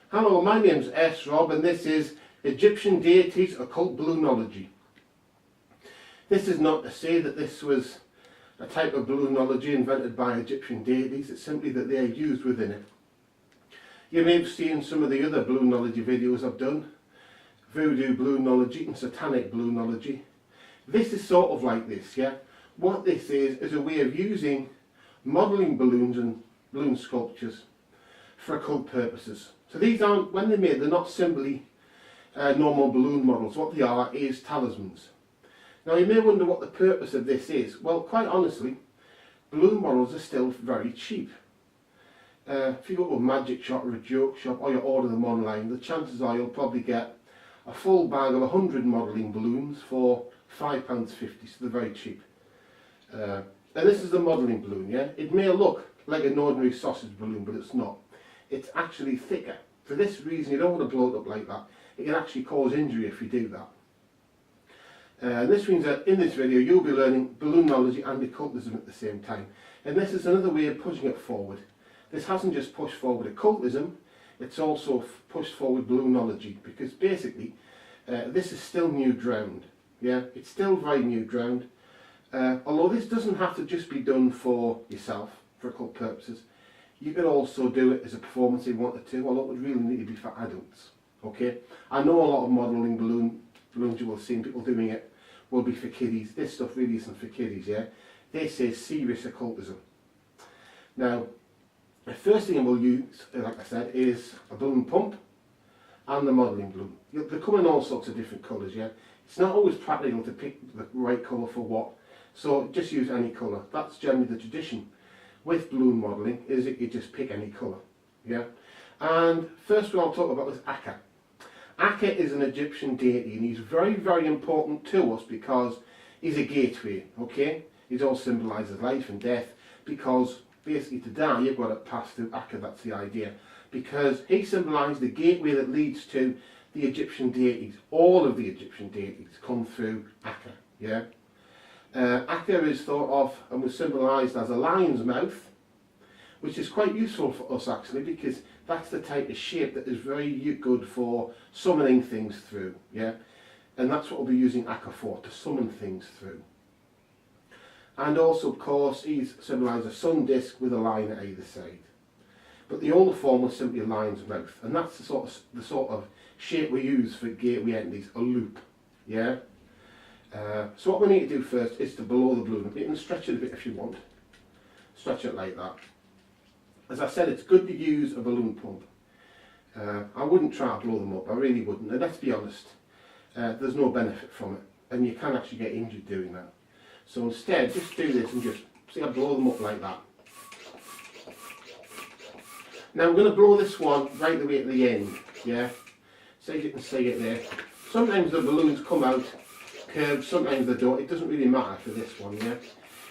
Hello, my name's S. Rob and this is Egyptian Deities, Occult Balloonology. This is not to say that this was a type of balloonology invented by Egyptian deities, it's simply that they are used within it. You may have seen some of the other balloonology videos I've done, voodoo balloonology and satanic balloonology. This is sort of like this, yeah? What this is a way of using modelling balloons and balloon sculptures for occult purposes. So these aren't, when they're made, they're not simply normal balloon models. What they are is talismans. Now you may wonder what the purpose of this is. Well, quite honestly, balloon models are still very cheap. If you go to a magic shop or a joke shop or you order them online, the chances are you'll probably get a full bag of 100 modelling balloons for £5.50, so they're very cheap. And this is the modelling balloon, yeah? It may look like an ordinary sausage balloon, but it's not. It's actually thicker. For this reason, you don't want to blow it up like that. It can actually cause injury if you do that. This means that in this video you'll be learning balloonology and occultism at the same time. And this is another way of pushing it forward. This hasn't just pushed forward occultism, it's also pushed forward balloonology, because basically this is still new ground. Yeah, it's still very new ground. Although this doesn't have to just be done for yourself, for occult purposes. You could also do it as a performance if you wanted to, although it would really need to be for adults. Okay, I know a lot of modelling balloons you will see people doing it will be for kiddies. This stuff really isn't for kiddies, yeah? This is serious occultism. Now, the first thing we'll use, like I said, is a balloon pump and the modelling balloon. They come in all sorts of different colours, yeah? It's not always practical to pick the right colour for what, so just use any colour. That's generally the tradition with balloon modelling, is that you just pick any colour, yeah? And first one I'll talk about is Akka. Akka is an Egyptian deity and he's very, very important to us because he's a gateway, okay? He's all symbolises life and death, because basically to die you've got to pass through Akka, that's the idea. Because he symbolises the gateway that leads to the Egyptian deities. All of the Egyptian deities come through Akka, yeah? Akka is thought of and was symbolised as a lion's mouth, which is quite useful for us actually, because that's the type of shape that is very good for summoning things through, yeah? And that's what we'll be using Akka for, to summon things through. And also, of course, he's symbolised a sun disk with a lion at either side. But the older form was simply a lion's mouth, and that's the sort of shape we use for gateway entities, a loop, yeah? So what we need to do first is to blow the balloon. You can stretch it a bit if you want. Stretch it like that. As I said, it's good to use a balloon pump. I wouldn't try to blow them up, I really wouldn't. And let's be honest, there's no benefit from it. And you can actually get injured doing that. So instead, just do this and just, see, I blow them up like that. Now I'm going to blow this one right the way at the end, yeah? So you can see it there. Sometimes the balloons come out curved, sometimes they don't. It doesn't really matter for this one, yeah?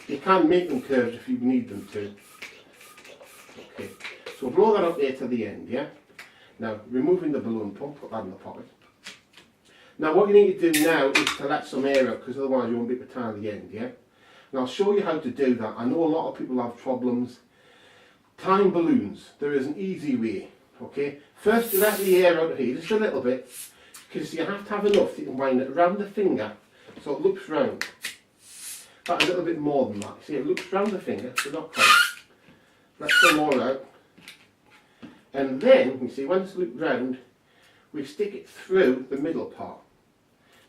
You can make them curved if you need them to. Okay, so blow that up there to the end, yeah? Now, removing the balloon pump, put that in the pocket. Now what you need to do now is to let some air out, because otherwise you won't be able to tie the end, yeah? And I'll show you how to do that. I know a lot of people have problems tying balloons. There is an easy way, okay? First you let the air out of here, just a little bit, because you have to have enough that you can wind it around the finger so it loops round. But a little bit more than that. See, it loops round the finger, but not quite. Let some more out. And then, you see, when it's looped round, we stick it through the middle part.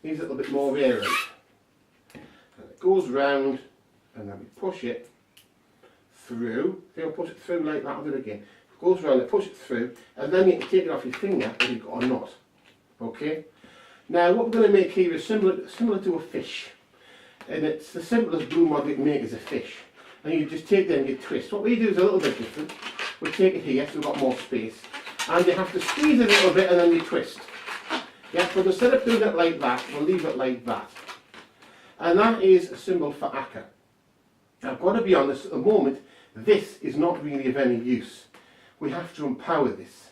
Needs a little bit more air out. And it goes round, and then we push it through. See, I'll push it through like that, I'll do it again. It goes round, and push it through, and then you can take it off your finger and you've got a knot. Okay? Now, what we're going to make here is similar to a fish. And it's the simplest balloon model you can make is a fish. And you just take them and you twist. What we do is a little bit different. We take it here so we've got more space. And you have to squeeze it a little bit and then you twist. Yeah, but instead of doing it like that, we'll leave it like that. And that is a symbol for Akka. Now, I've got to be honest, at the moment, this is not really of any use. We have to empower this.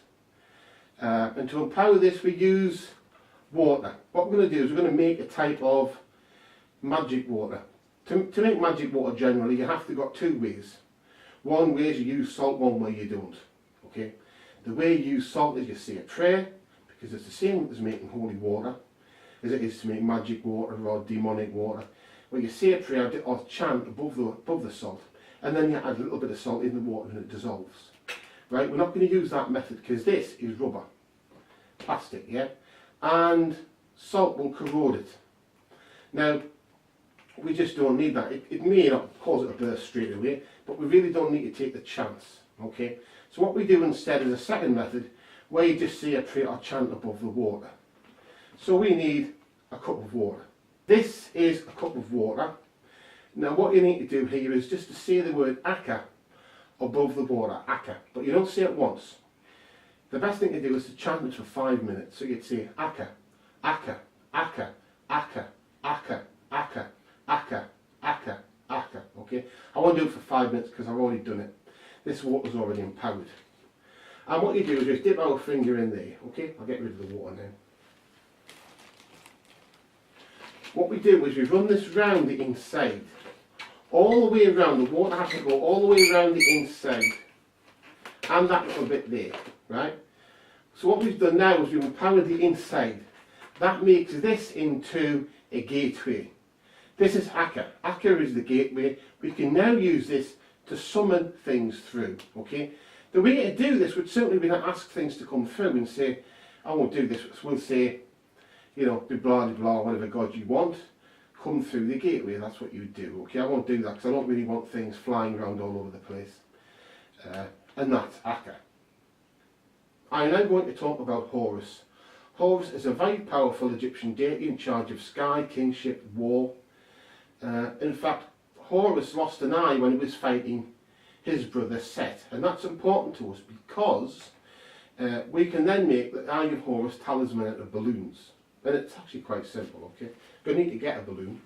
And to empower this, we use water. What we're going to do is we're going to make a type of magic water. To make magic water generally, you have to got two ways. One way is you use salt, one way you don't. Okay. The way you use salt is you say a prayer, because it's the same as making holy water as it is to make magic water or demonic water. Where you say a prayer or chant above the salt, and then you add a little bit of salt in the water and it dissolves. Right, we're not going to use that method because this is rubber, plastic, yeah? And salt will corrode it. Now, we just don't need that. It may not cause it to burst straight away, but we really don't need to take the chance, okay? So what we do instead is a second method, where you just say a prayer or chant above the water. So we need a cup of water. This is a cup of water. Now what you need to do here is just to say the word Akka above the water, Akka, but you don't say it once. The best thing to do is to chant it for 5 minutes. So you'd say Akka, Akka, Akka, Akka, Akka, Akka, Akka, Akka, Akka, okay? I won't do it for 5 minutes because I've already done it. This water's already empowered. And what you do is just dip our finger in there, okay? I'll get rid of the water now. What we do is we run this round the inside. All the way around, the water has to go all the way around the inside. And that little bit there, right? So what we've done now is we've empowered the inside. That makes this into a gateway. This is Akka. Akka is the gateway. We can now use this to summon things through, okay? The way to do this would certainly be to ask things to come through and say, I won't do this. We'll say, you know, blah, blah, blah, whatever God you want, come through the gateway. That's what you do, okay? I won't do that because I don't really want things flying around all over the place. And that's Akka. I'm now going to talk about Horus. Horus is a very powerful Egyptian deity in charge of sky, kingship, war. In fact, Horus lost an eye when he was fighting his brother Set, and that's important to us because we can then make the Eye of Horus talisman out of balloons. And it's actually quite simple, okay? You're going to need to get a balloon.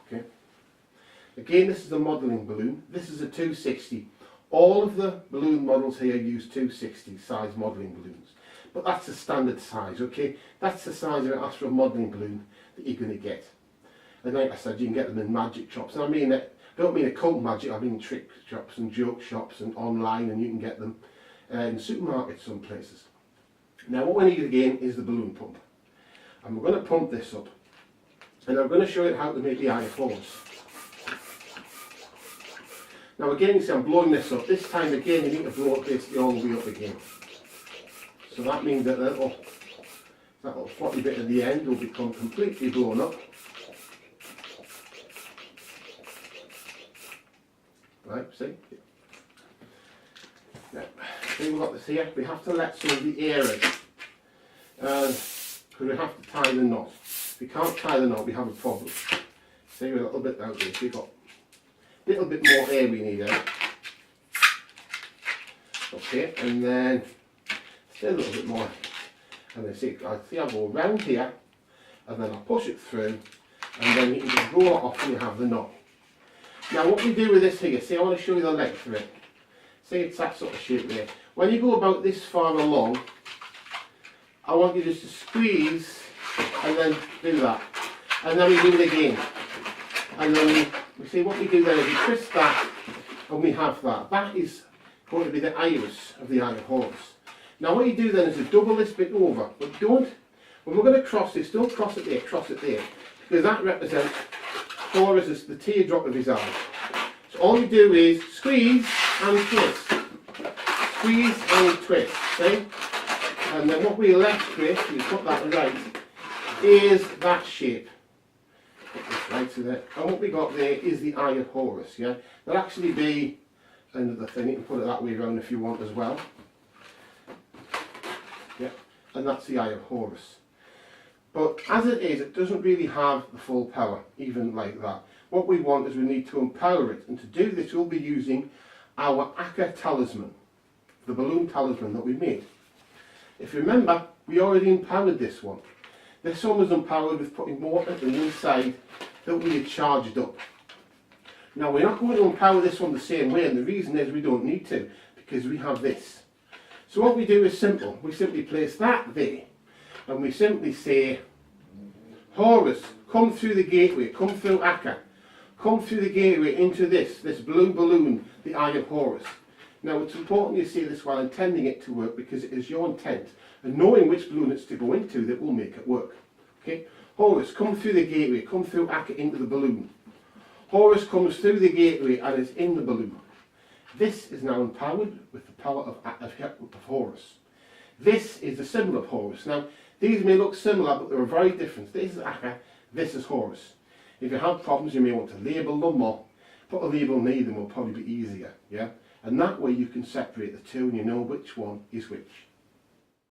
Okay. Again, this is a modelling balloon. This is a 260. All of the balloon models here use 260 size modelling balloons. But that's the standard size, okay? That's the size of an astral modelling balloon that you're going to get. And like I said, you can get them in magic shops. And I don't mean occult magic, I mean trick shops and joke shops and online, and you can get them in supermarkets some places. Now what we need again is the balloon pump. And we're going to pump this up. And I'm going to show you how to make the Eye of Horus. Now again, you see I'm blowing this up. This time again you need to blow it basically all the way up again. So that means that that little floppy bit at the end will become completely blown up. Right, see? Now, see we've got this here. We have to let some of the air in. Because we have to tie the knot. If we can't tie the knot, we have a problem. See, we're a little bit out there. So we've got a little bit more air we need out. Okay, and then still a little bit more. And then see, I go around here, and then I'll push it through, and then you can just roll it off and you have the knot. Now what we do with this here, see I want to show you the length of it. See it's that sort of shape there. When you go about this far along, I want you just to squeeze and then do that. And then we do it again. And then we see what we do then is we twist that and we have that. That is going to be the iris of the Eye of Horus. Now what you do then is to double this bit over, but don't, when we're going to cross this, don't cross it there, because that represents Horus as the teardrop of his eye. So all you do is squeeze and twist. Squeeze and twist, see? And then what we're left with, you put that right, is that shape. Put this right to there. And what we got there is the Eye of Horus, yeah? There'll actually be another thing, you can put it that way around if you want as well. Yeah, and that's the Eye of Horus. But as it is, it doesn't really have the full power, even like that. What we want is we need to empower it. And to do this, we'll be using our Akka talisman, the balloon talisman that we made. If you remember, we already empowered this one. This one was empowered with putting water in the inside that we had charged up. Now, we're not going to empower this one the same way, and the reason is we don't need to, because we have this. So what we do is simple. We simply place that there. And we simply say, Horus, come through the gateway, come through Akka, come through the gateway into this blue balloon, the Eye of Horus. Now it's important you see this while intending it to work, because it is your intent and knowing which balloon it's to go into that will make it work. Okay? Horus, come through the gateway, come through Akka into the balloon. Horus comes through the gateway and is in the balloon. This is now empowered with the power of Horus. This is the symbol of Horus. Now, these may look similar, but they're very different. This is Akka, this is Horus. If you have problems, you may want to label them, or put a label near them will probably be easier. Yeah? And that way you can separate the two and you know which one is which.